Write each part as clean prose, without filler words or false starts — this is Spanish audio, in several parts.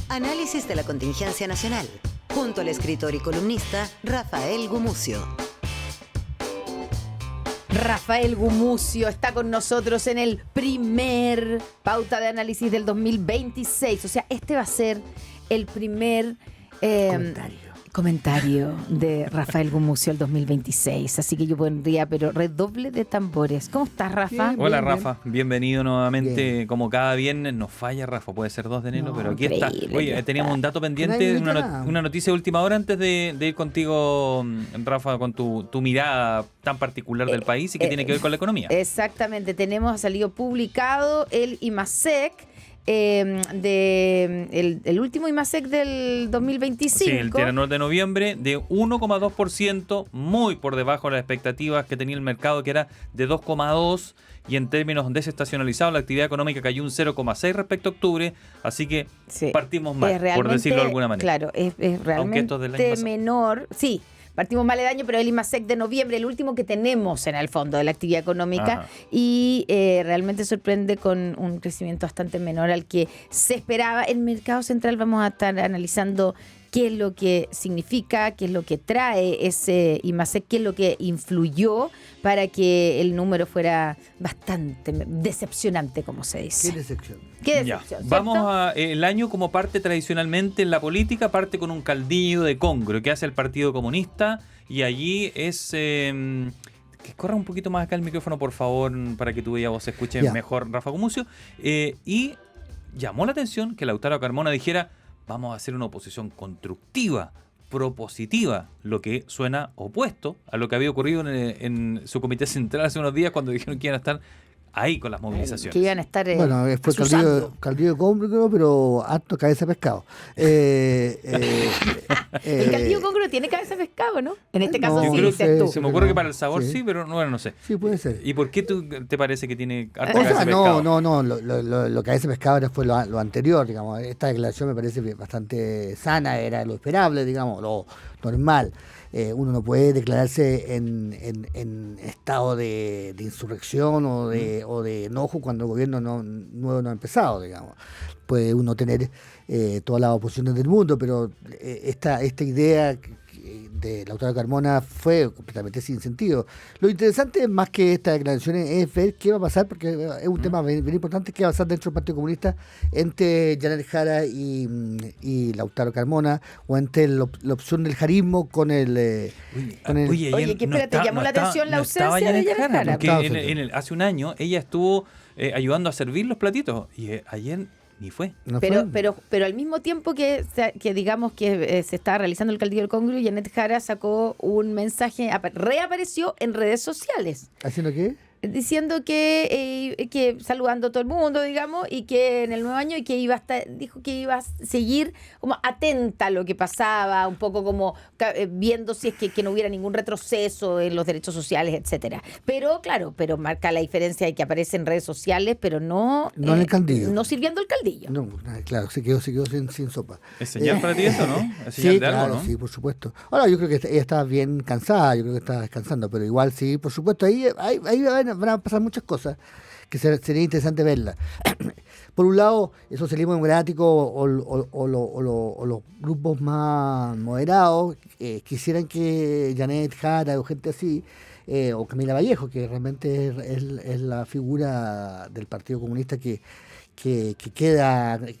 Análisis de la contingencia nacional, junto al escritor y columnista Rafael Gumucio. Rafael Gumucio está con nosotros en el primer pauta de análisis del 2026. O sea, este va a ser el primer comentario de Rafael Gumucio el 2026. Así que yo pondría, pero redoble de tambores. ¿Cómo estás, Rafa? Bien, hola, Rafa. Bienvenido nuevamente. Bien. Como cada viernes nos falla, Rafa. Puede ser 2 de enero, pero aquí está. Oye, teníamos un dato pendiente, una noticia de última hora antes de ir contigo, Rafa, con tu mirada tan particular del país y que tiene que ver con la economía. Exactamente. Ha salido publicado el IMASEC. El último IMASEC del 2025. Sí, el tiranual de noviembre, de 1,2%, muy por debajo de las expectativas que tenía el mercado, que era de 2,2%, y en términos desestacionalizados la actividad económica cayó un 0,6% respecto a octubre, así que sí, partimos mal, por decirlo de alguna manera. Claro, es realmente menor, sí. Partimos mal el año, pero el IMASEC de noviembre, el último que tenemos en el fondo de la actividad económica. Ajá. Y realmente sorprende con un crecimiento bastante menor al que se esperaba. El mercado central vamos a estar analizando qué es lo que significa, qué es lo que trae ese IMASEC, qué es lo que influyó para que el número fuera bastante decepcionante, como se dice. ¿Qué decepción? ¿Qué decepción? Vamos a el año, como parte tradicionalmente en la política, parte con un caldillo de congrio que hace el Partido Comunista, y allí es... que corra un poquito más acá el micrófono, por favor, para que tú y vos escuchen mejor, Rafa Gumucio. Y llamó la atención que Lautaro Carmona dijera: vamos a hacer una oposición constructiva, propositiva, lo que suena opuesto a lo que había ocurrido en su comité central hace unos días, cuando dijeron que iban a estar ahí con las movilizaciones. Que iban a estar bueno, fue caldillo de congrio, pero harto cabeza de pescado. El caldillo de congrio tiene cabeza de pescado, ¿no? En este caso sí, dices tú. Se me ocurre que para el sabor sí, pero no sé. Sí, puede ser. ¿Y por qué te parece que tiene harta cabeza de pescado? No, lo cabeza de pescado fue lo anterior, digamos. Esta declaración me parece bastante sana, era lo esperable, digamos, lo normal. Uno no puede declararse en estado de insurrección o de enojo cuando el gobierno nuevo no ha empezado, digamos. Puede uno tener todas las oposiciones del mundo, pero esta idea de Lautaro Carmona fue completamente sin sentido. Lo interesante, más que estas declaraciones, es ver qué va a pasar, porque es un tema bien importante, qué va a pasar dentro del Partido Comunista entre Janet Jara y Lautaro Carmona, o entre la opción del jarismo con el... Oye, que espérate, llamó la atención la ausencia de Janet Jara. Porque hace un año ella estuvo ayudando a servir los platitos, y ayer... ni fue. Pero al mismo tiempo que digamos que se estaba realizando el caldillo del congrio, Janet Jara sacó un mensaje, reapareció en redes sociales. ¿Haciendo qué? Diciendo que saludando a todo el mundo, digamos, y que en el nuevo año, y que dijo que iba a seguir como atenta a lo que pasaba, un poco como viendo si es que no hubiera ningún retroceso en los derechos sociales, etcétera. Pero claro, marca la diferencia de que aparece en redes sociales, pero no en el caldillo. No sirviendo el caldillo. No, claro, se quedó sin sopa. ¿Es señal para ti eso, no? ¿Es señal sí, de algo, claro, no? Sí, por supuesto. Ahora, yo creo que ella está bien cansada, yo creo que está descansando, pero igual sí, por supuesto, ahí van a pasar muchas cosas que sería interesante verlas. Por un lado, el socialismo democrático o los grupos más moderados quisieran que Janet Jara o gente así, o Camila Vallejo, que realmente es la figura del Partido Comunista que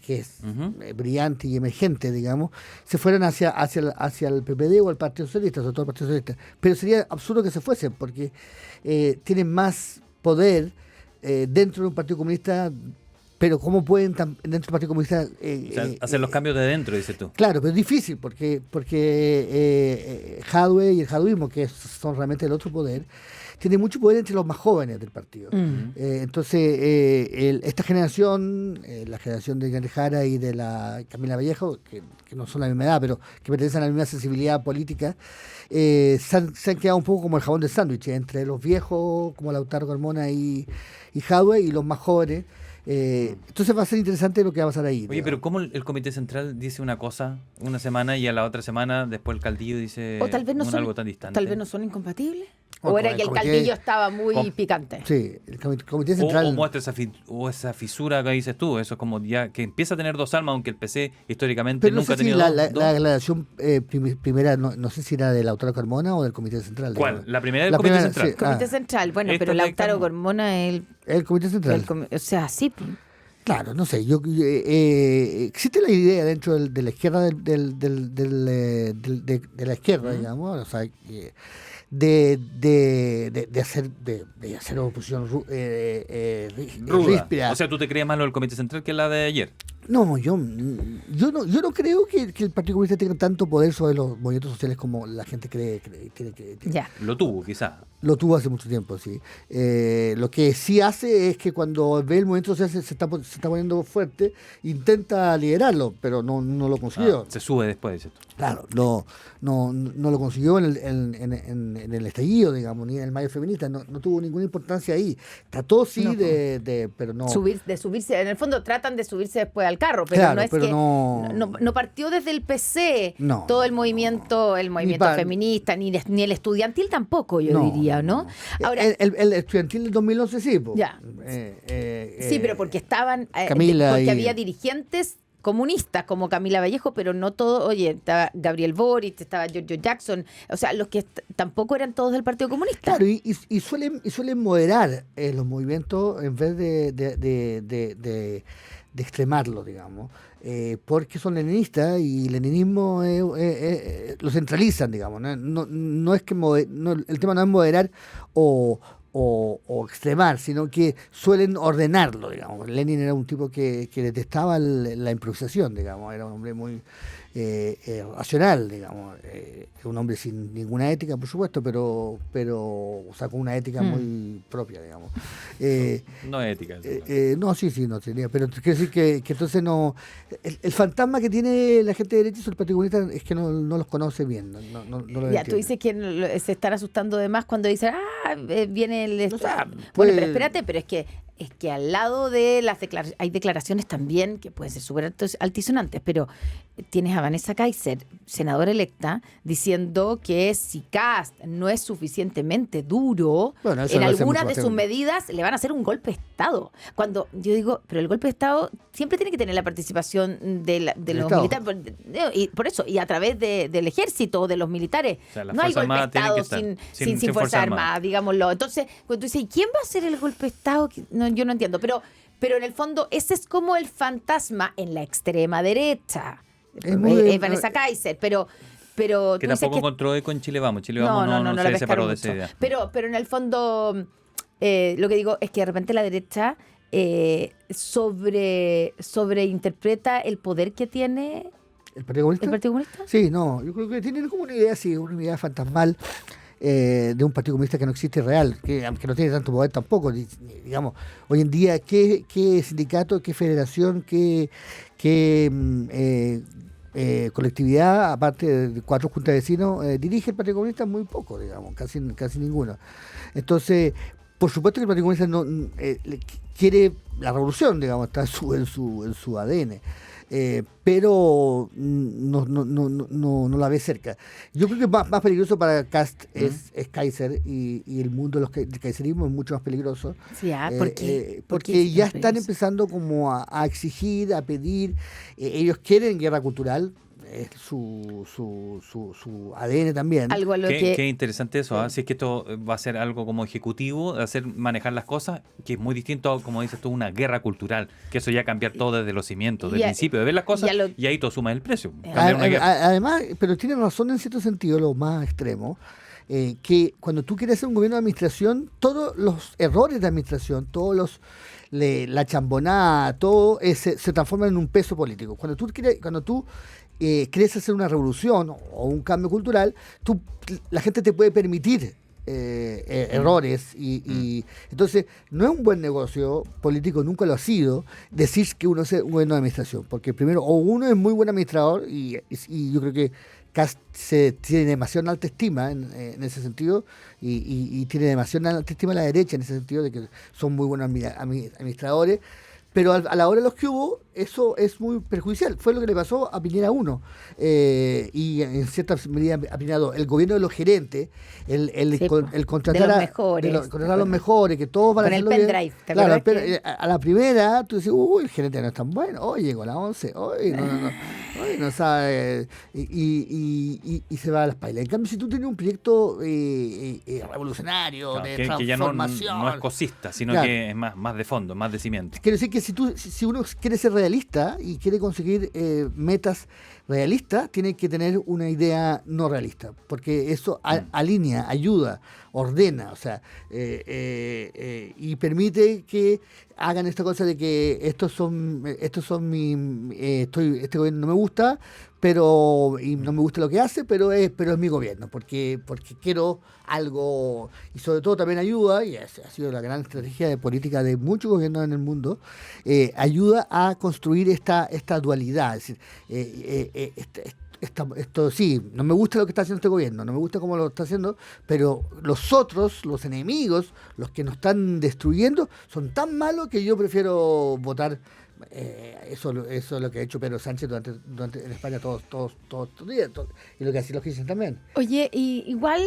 es brillante y emergente, digamos, se fueran hacia el PPD o el Partido Socialista, sobre todo el Partido Socialista. Pero sería absurdo que se fuesen, porque tienen más poder dentro de un Partido Comunista, pero ¿cómo pueden dentro del Partido Comunista hacer los cambios de dentro, dices tú? Claro, pero es difícil, porque Jadwe y el jaduismo, que son realmente el otro poder, tiene mucho poder entre los más jóvenes del partido. Entonces, esta generación, la generación de Janet Jara y de la Camila Vallejo, que no son la misma edad, pero que pertenecen a la misma sensibilidad política, se han quedado un poco como el jabón de sándwich, entre los viejos, como Lautaro Carmona y Jadwe, y los más jóvenes. Entonces va a ser interesante lo que va a pasar ahí. Oye, pero ¿cómo el Comité Central dice una cosa una semana y a la otra semana después el caldillo dice o tal vez algo tan distante? Tal vez no son incompatibles. ¿O era que el caldillo estaba muy picante? Sí, el comité central... O muestra esa fisura que dices tú, eso es como ya que empieza a tener dos almas, aunque el PC históricamente nunca ha tenido la dos. declaración primera, no sé si era de Lautaro Carmona o del comité central. ¿Cuál? Digamos. La primera del comité central. Sí. Comité central, bueno, pero Lautaro Carmona es el comité central. o sea, sí. Claro, no sé, existe la idea dentro de la izquierda de la izquierda, digamos, o sea, de hacer oposición ríspida. O sea, ¿tú te crees más lo del comité central que la de ayer? No, yo no creo que el Partido Comunista tenga tanto poder sobre los movimientos sociales como la gente cree. Ya. Lo tuvo, quizás. Lo tuvo hace mucho tiempo, sí. Lo que sí hace es que cuando ve el movimiento social se está poniendo fuerte, intenta liderarlo, pero no lo consiguió. Se sube después, dices tú. Claro, no lo consiguió en el estallido, digamos, ni en el mayo feminista, no tuvo ninguna importancia ahí. Trató sí pero no. Subirse, en el fondo tratan de subirse después al carro, pero claro, no es pero que no partió desde el PC todo el movimiento feminista, ni el estudiantil tampoco, yo diría, ¿no? Ahora, el estudiantil del 2011 sí, ya. Sí, pero porque estaban Camila porque había dirigentes comunistas como Camila Vallejo, pero no todo, estaba Gabriel Boric, estaba Giorgio Jackson, o sea, los que tampoco eran todos del Partido Comunista. Claro, y suelen moderar los movimientos en vez de extremarlo, digamos, porque son leninistas y el leninismo lo centralizan, digamos, no es que el tema no es moderar o extremar, sino que suelen ordenarlo, digamos. Lenin era un tipo que detestaba la improvisación, digamos, era un hombre muy racional, digamos, un hombre sin ninguna ética, por supuesto, pero o sea, con una ética muy propia, digamos. No ética. No tenía, pero quiero decir que entonces no, el fantasma que tiene la gente de derecha sobre el Partido Comunista es que no los conoce bien, no lo ya, entiende. tú dices que se están asustando de más cuando dicen, viene el... O sea, bueno, pero espérate, pero es que al lado de las declaraciones, hay declaraciones también que pueden ser súper altisonantes, pero tienes a Vanessa Kaiser, senadora electa, diciendo que si Kast no es suficientemente duro, en algunas de sus medidas le van a hacer un golpe de Estado. Cuando yo digo, pero el golpe de Estado siempre tiene que tener la participación de los militares, y por eso, y a través del ejército o de los militares. O sea, no hay golpe de Estado sin Fuerza Armada, digámoslo. Entonces, cuando tú dices, ¿y quién va a hacer el golpe de Estado? Yo no entiendo, pero en el fondo ese es como el fantasma en la extrema derecha. Es Vanessa Kaiser, pero que tampoco encontró eco en Chile Vamos. Chile Vamos no se separó de esa idea. Pero en el fondo lo que digo es que de repente la derecha sobreinterpreta el poder que tiene ¿El Partido Comunista? Sí, no, yo creo que tienen como una idea fantasmal de un Partido Comunista que no existe real, que no tiene tanto poder tampoco. Digamos, hoy en día, ¿qué sindicato, qué federación, qué colectividad, aparte de 4 juntas de vecinos, dirige el Partido Comunista? Muy poco, digamos, casi ninguno. Entonces, por supuesto que el Partido Comunista no quiere la revolución, digamos, está en su ADN. Pero no la ve cerca. Yo creo que más peligroso para Kast es Kaiser y el mundo del kaiserismo es mucho más peligroso. Sí, ¿por qué? Porque ya están empezando como a exigir, a pedir. Ellos quieren guerra cultural. Es su ADN también. Algo a lo qué interesante eso, ¿eh? Si es que esto va a ser algo como ejecutivo, manejar las cosas, que es muy distinto a, como dices tú, una guerra cultural, que eso ya cambiar todo desde los cimientos, del principio, de ver las cosas, y ahí todo suma el precio. Además, pero tiene razón en cierto sentido, lo más extremo, que cuando tú quieres hacer un gobierno de administración, todos los errores de administración, la chambonada, todo se transforma en un peso político. Cuando tú quieres hacer una revolución o un cambio cultural, la gente te puede permitir errores y entonces no es un buen negocio político, nunca lo ha sido, decir que uno es un buen administración, porque primero o uno es muy buen administrador y yo creo que Kast tiene demasiada alta estima en ese sentido y tiene demasiada alta estima la derecha en ese sentido de que son muy buenos administradores. Pero a la hora de los que hubo, eso es muy perjudicial. Fue lo que le pasó a Piñera 1 y en cierta medida a Piñera 2. El gobierno de los gerentes, el contratar contratar a los mejores, que todos van a hacerlo bien. Con el pendrive, claro, pero a la primera tú dices, el gerente no es tan bueno, hoy llegó a las 11, hoy no sabe, y se va a las pailas. En cambio, si tú tienes un proyecto revolucionario, claro, de transformación... Que ya no es cosista, sino que es más de fondo, más de cimiento. Quiere decir que si uno quiere ser realista y quiere conseguir metas realistas, tiene que tener una idea no realista, porque eso alinea, ayuda, ordena, o sea, y permite que hagan esta cosa de que este gobierno no me gusta, y no me gusta lo que hace, pero es mi gobierno, porque quiero algo, y sobre todo también ayuda, y ha sido la gran estrategia de política de muchos gobiernos en el mundo, ayuda a construir esta dualidad, es decir, esto sí, no me gusta lo que está haciendo este gobierno, no me gusta cómo lo está haciendo, pero los otros, los enemigos, los que nos están destruyendo, son tan malos que yo prefiero votar. Eso es lo que ha hecho Pedro Sánchez durante en España todos los días, y lo que hacen los kirchner también. Oye, y igual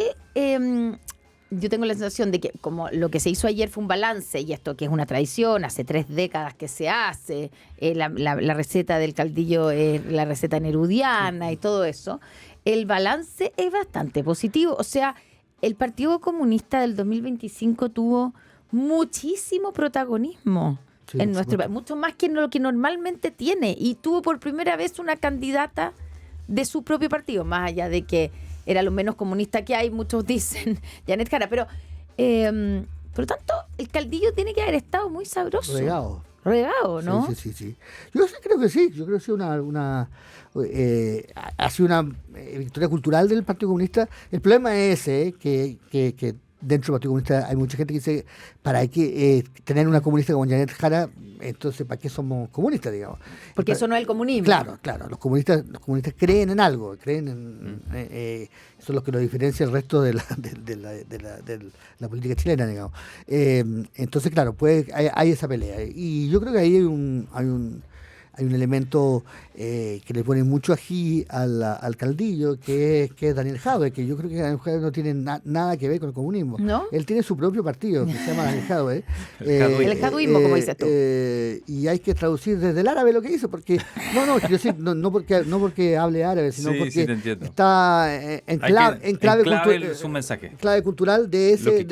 yo tengo la sensación de que como lo que se hizo ayer fue un balance, y esto que es una tradición, hace 3 décadas que se hace, la receta del caldillo es la receta nerudiana y todo eso, el balance es bastante positivo. O sea, el Partido Comunista del 2025 tuvo muchísimo protagonismo en nuestro país, mucho más que lo que normalmente tiene, y tuvo por primera vez una candidata de su propio partido, más allá de que era lo menos comunista que hay, muchos dicen, Janet Jara, pero por lo tanto el caldillo tiene que haber estado muy sabroso. Regado, ¿no? Sí. Yo creo que sí, ha sido una victoria cultural del Partido Comunista. El problema es que dentro del Partido Comunista hay mucha gente que dice, para que tener una comunista como Janet Jara, entonces ¿para qué somos comunistas, digamos? Porque eso no es el comunismo. Claro, los comunistas creen en algo, son los que nos diferencia el resto de la política chilena, digamos. Entonces, claro, hay esa pelea, y yo creo que ahí hay un elemento que le pone mucho ají al caldillo, que es Daniel Jadwe, que yo creo que Daniel Jadwe no tiene nada que ver con el comunismo. ¿No? Él tiene su propio partido, que se llama Daniel Jadwe. El jadwismo, como dices tú. Y hay que traducir desde el árabe lo que hizo, porque no porque hable árabe, sino porque está en clave cultural, su mensaje. Clave cultural de ese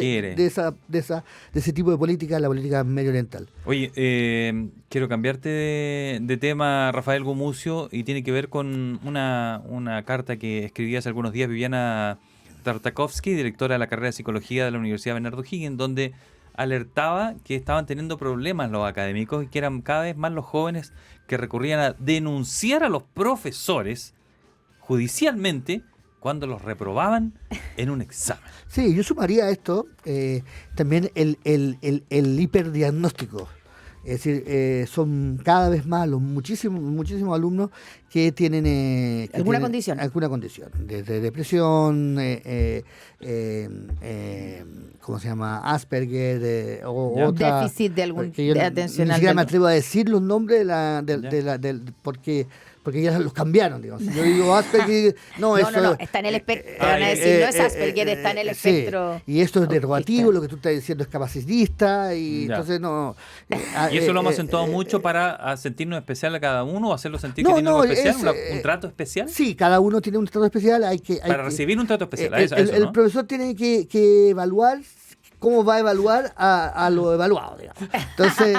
tipo de política, la política medio oriental. Oye, quiero cambiarte de tema, Rafael Gumucio, y tiene que ver con una carta que escribía hace algunos días Viviana Tartakovsky, directora de la carrera de Psicología de la Universidad Bernardo Higgins, donde alertaba que estaban teniendo problemas los académicos y que eran cada vez más los jóvenes que recurrían a denunciar a los profesores judicialmente cuando los reprobaban en un examen. Sí, yo sumaría a esto también el hiperdiagnóstico. Es decir, son cada vez más muchísimos alumnos que tienen alguna condición, desde depresión, ¿cómo se llama? Asperger, o otra, déficit de atención. Ni siquiera me atrevo a decir los nombres porque ya los cambiaron, digamos. Si yo digo Asperger, no, está en el espectro. Van a decir, no es Asperger, está en el espectro. Y esto es derogativo, lo que tú estás diciendo es capacitista, y entonces no. ¿Y eso lo hemos acentuado mucho para sentirnos especial a cada uno, o hacerlo sentir que tiene algo especial, un trato especial? Sí, cada uno tiene un trato especial. Para recibir un trato especial. El profesor tiene que evaluar cómo va a evaluar a lo evaluado, digamos. Entonces,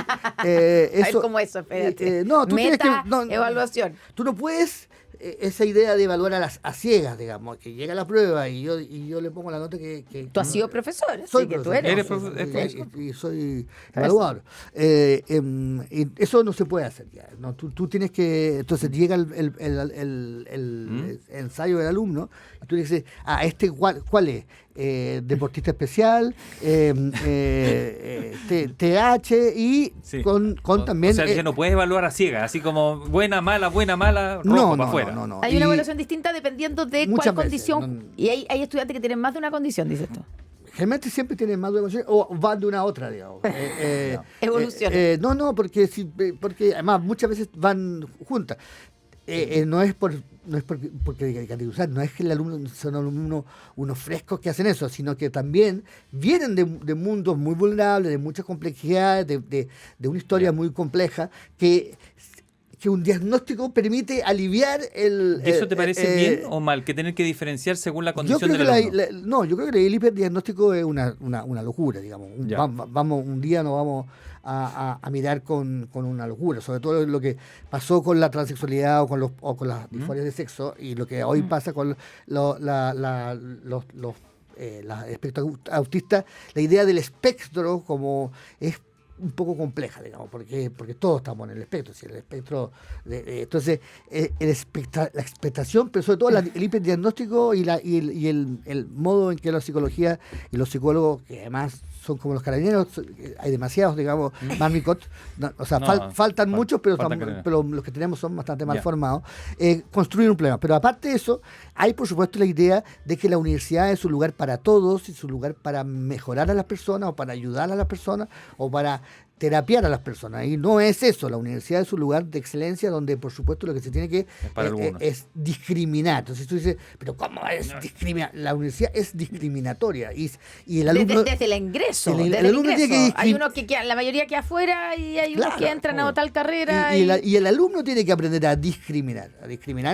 eso... ¿Cómo eso? Espérate. Evaluación. Tú no puedes esa idea de evaluar a ciegas, digamos, que llega la prueba y yo le pongo la nota que tú has sido profesor, soy así que profesor, tú eres profesor. Y soy evaluador. Y eso no se puede hacer ya. No, tú tienes que... Entonces llega el ensayo del alumno y tú le dices, ¿cuál es? Deportista especial, TH y con también... O sea, que no puedes evaluar a ciegas, así como buena, mala, rojo para afuera. No. Hay una evaluación distinta dependiendo de cuál condición. Y hay estudiantes que tienen más de una condición, dices tú. generalmente siempre tienen más de emociones o van de una a otra, digamos. Evoluciones. No, porque además muchas veces van juntas. No es porque caricaturizar, no es que el alumno son unos frescos que hacen eso, sino que también vienen de mundos muy vulnerables, de muchas complejidades, de una historia muy compleja que un diagnóstico permite aliviar el... ¿Eso te parece bien o mal? Que tener que diferenciar según la condición del alumno. Yo creo que el hiperdiagnóstico es una locura, digamos. Un día nos vamos a mirar con una locura, sobre todo lo que pasó con la transexualidad o con las disforias de sexo y lo que hoy pasa con los espectros autistas. La idea del espectro como es un poco compleja, digamos, porque todos estamos en el espectro. Si el espectro entonces la expectación, pero sobre todo el hiperdiagnóstico y el modo en que la psicología y los psicólogos, que además son como los carabineros, hay demasiados, digamos, Marmicot, faltan muchos, pero los que tenemos son bastante mal formados, construir un problema. Pero aparte de eso, hay por supuesto la idea de que la universidad es un lugar para todos, es un lugar para mejorar a las personas o para ayudar a las personas o para terapiar a las personas, y no es eso. La universidad es un lugar de excelencia donde por supuesto lo que se tiene que es discriminar. Entonces tú dices, pero ¿cómo es discriminar? La universidad es discriminatoria y el alumno desde el ingreso, el alumno tiene que hay unos que quedan, la mayoría queda afuera y hay unos que entran a tal carrera y el alumno tiene que aprender a discriminar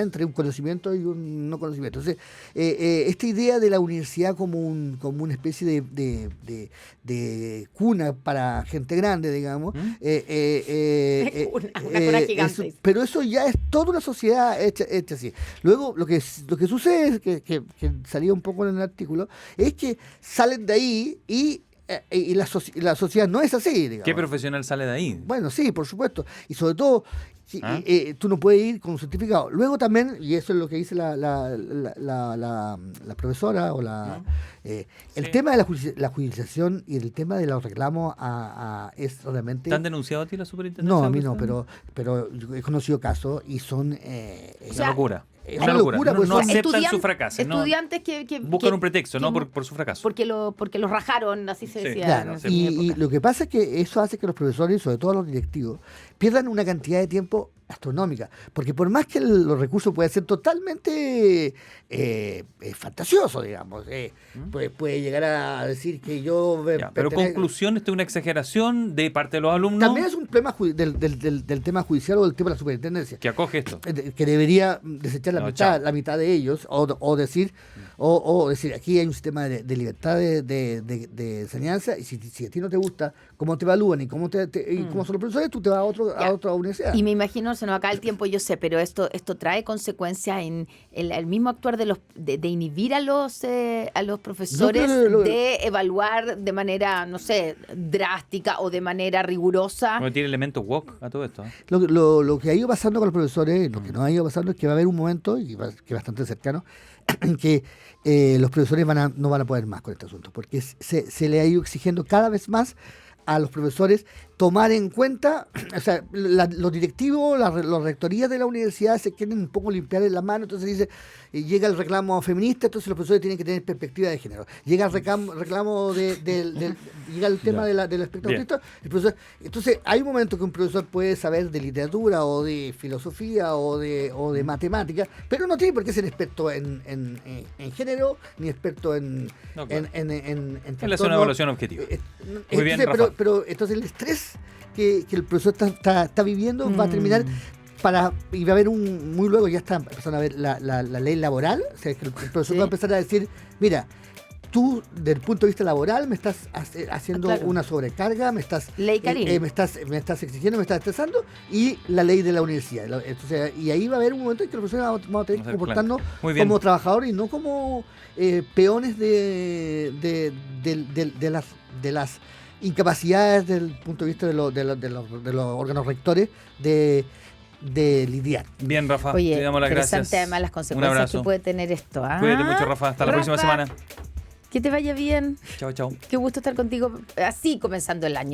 entre un conocimiento y un no conocimiento. Entonces esta idea de la universidad como una especie de cuna para gente grande, digamos. Una cuna gigante. Pero eso ya es toda una sociedad hecha así. Luego, lo que sucede, que salía un poco en el artículo, es que salen de ahí y la sociedad no es así, digamos. ¿Qué profesional sale de ahí? Bueno, sí, por supuesto. Y sobre todo, tú no puedes ir con un certificado. Luego también, y eso es lo que dice la profesora o el tema de la judicialización y el tema de los reclamos es realmente... ¿Te han denunciado a ti la superintendencia? No, a mí no, pero yo he conocido casos y son... una locura. Es una locura. No aceptan su fracaso. Estudiantes que buscan un pretexto, no por su fracaso. Porque los rajaron, así se decía. Claro. Y lo que pasa es que eso hace que los profesores, sobre todo los directivos, pierdan una cantidad de tiempo astronómica, porque por más que los recursos puedan ser totalmente fantasiosos, digamos, puede llegar a decir que yo... pero conclusión, esto es una exageración de parte de los alumnos. También es un problema del tema judicial o del tema de la superintendencia. Que acoge esto. Que debería desechar la mitad de ellos o decir aquí hay un sistema de libertad de enseñanza y si a ti no te gusta cómo te evalúan y cómo son los profesores, tú te vas a otra universidad. Y me imagino, se nos acaba el tiempo, yo sé, pero esto trae consecuencias en el mismo actuar de inhibir a los profesores de evaluar de manera, no sé, drástica o de manera rigurosa. No tiene elementos woke a todo esto. Lo que ha ido pasando con los profesores, lo que nos ha ido pasando es que va a haber un momento, y que es bastante cercano, en que los profesores no van a poder más con este asunto, porque se le ha ido exigiendo cada vez más a los profesores tomar en cuenta, o sea, los directivos, las rectorías de la universidad se quieren un poco limpiar en la mano, entonces dice, llega el reclamo feminista, entonces los profesores tienen que tener perspectiva de género. Llega el reclamo llega el tema del aspecto autista, el profesor, entonces hay un momento que un profesor puede saber de literatura o de filosofía o de matemáticas, pero no tiene por qué ser experto en género, ni experto en es una evaluación objetiva. Muy bien, Rafa. Pero entonces el estrés que el profesor está viviendo va a terminar y va a haber muy luego ya está empezando a ver la ley laboral, o sea, que el profesor va a empezar a decir, mira, tú, desde el punto de vista laboral, me estás haciendo una sobrecarga, me estás exigiendo, me estás estresando, y la ley de la universidad. Entonces, y ahí va a haber un momento en que los profesores vamos a tener que comportarnos como trabajadores y no como peones de las incapacidades desde el punto de vista de los órganos rectores de lidiar. Bien, Rafa, oye, te damos las gracias. Interesante además las consecuencias que puede tener esto. Cuídate mucho, Rafa. Hasta la próxima semana. Que te vaya bien. Chao, chao. Qué gusto estar contigo así comenzando el año.